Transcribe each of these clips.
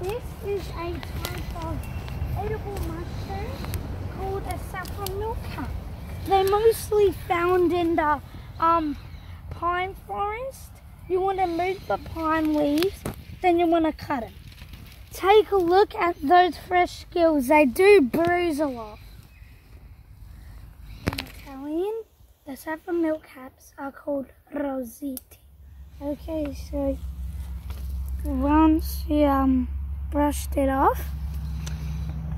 This is a type of edible mushroom called a saffron milkcap. They're mostly found in the pine forest. You want to move the pine leaves, then you want to cut them. Take a look at those fresh skills. They do bruise a lot. In Italian, the saffron milkcaps are called rositi. Okay, so once you brushed it off,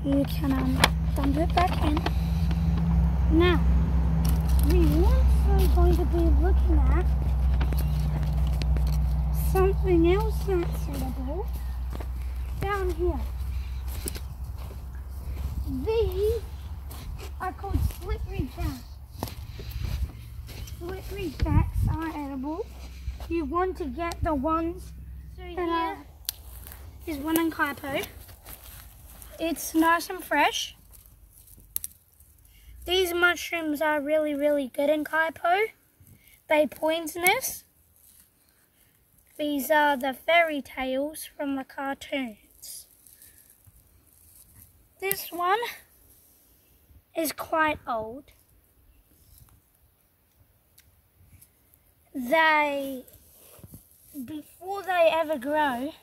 you can dump it back in. Now, we're also going to be looking at something else that's edible down here. These are called slippery jacks. Slippery jacks are edible. You want to get the ones that is one in Kaipo. It's nice and fresh. These mushrooms are really, really good in Kaipo. They're poisonous. These are the fairy tales from the cartoons. This one is quite old. Before they ever grow,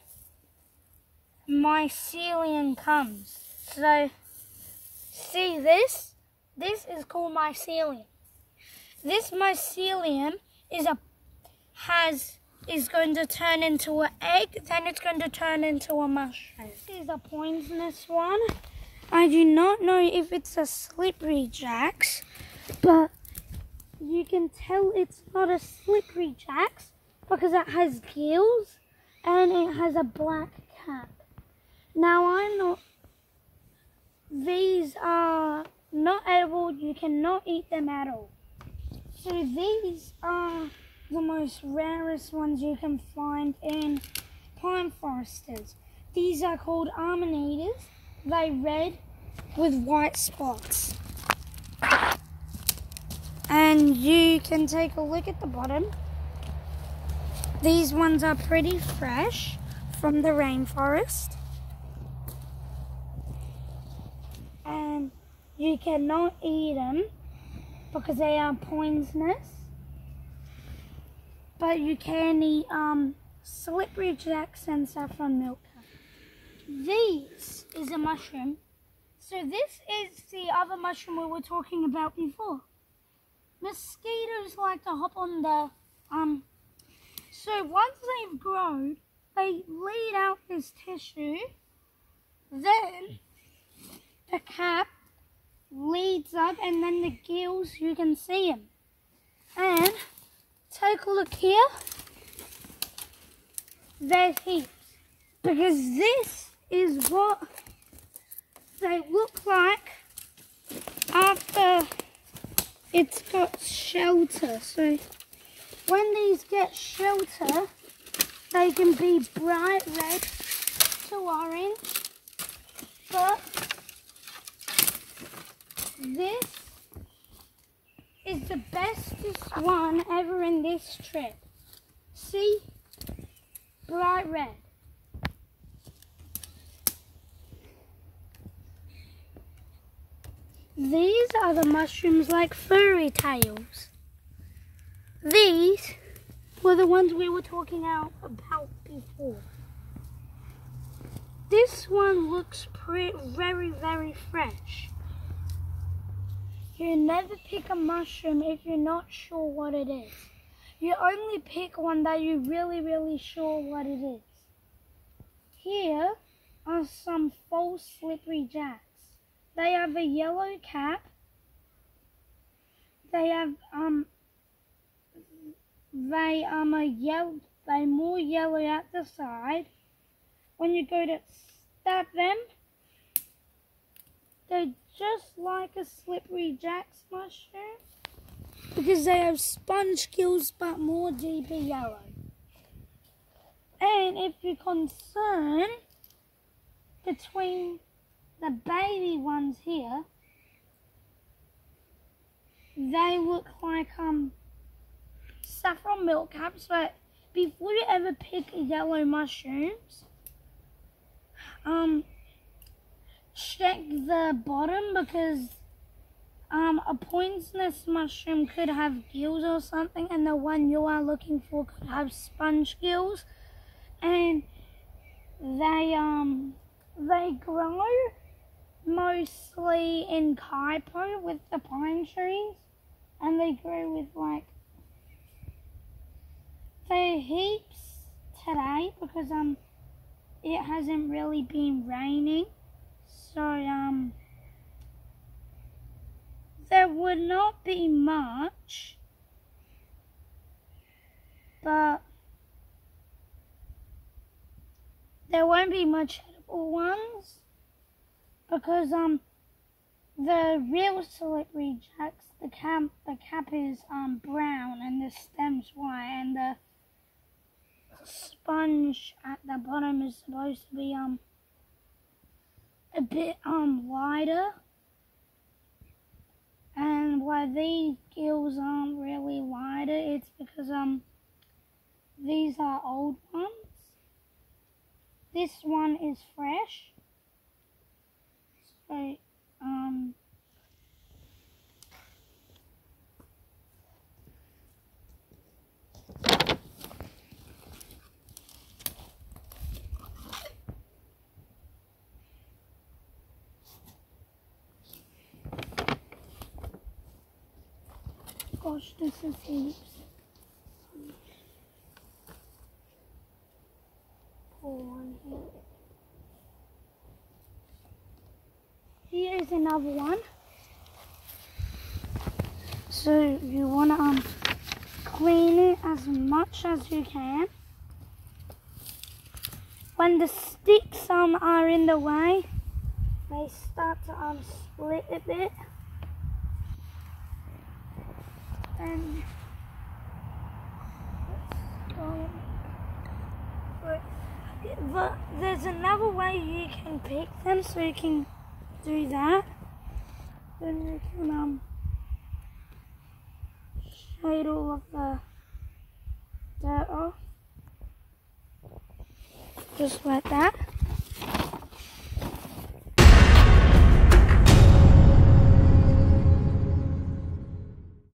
mycelium comes. So, see this? This is called mycelium. This mycelium is going to turn into an egg, then it's going to turn into a mushroom. This is a poisonous one. I do not know if it's a slippery jacks, but you can tell it's not a slippery jacks because it has gills and it has a black cap. Now these are not edible, you cannot eat them at all. So these are the most rarest ones you can find in pine foresters. These are called amanitas. They're red with white spots. And you can take a look at the bottom. These ones are pretty fresh from the rainforest. And you cannot eat them because they are poisonous. But you can eat slippery jacks and saffron milkcap. This is a mushroom. So this is the other mushroom we were talking about before. Mosquitoes like to hop on the so once they've grown, they lead out this tissue. Then the cap leads up, and then the gills, you can see them. And take a look here. There's heaps. Because this is what they look like after it's got shelter. So when these get shelter, they can be bright red to orange. But this is the bestest one ever in this trip. See? Bright red. These are the mushrooms like fairy tales. These were the ones we were talking about before. This one looks very, very fresh. You never pick a mushroom if you're not sure what it is. You only pick one that you're really, really sure what it is. Here are some false slippery jacks. They have a yellow cap. They have they're more yellow at the side. When you go to stab them, they're just like a slippery jacks mushroom because they have sponge gills but more deeper yellow. And if you're concerned between the baby ones here, they look like saffron milkcaps, but before you ever pick yellow mushrooms, check the bottom, because a poisonous mushroom could have gills or something, and the one you are looking for could have sponge gills, and they grow mostly in Kaipo with the pine trees, and they grow with they're heaps today because it hasn't really been raining, so there would not be much, but there won't be much edible ones, because the real slippery jacks, the cap is brown and the stem's white, and the sponge at the bottom is supposed to be a bit wider. And why these gills aren't really wider, it's because these are old ones. This one is fresh. So gosh, this is heaps. Pour one here. Here's another one. So you want to clean it as much as you can. When the sticks are in the way, they start to split a bit. And but there's another way you can pick them, so you can do that. Then you can shade all of the dirt off, just like that.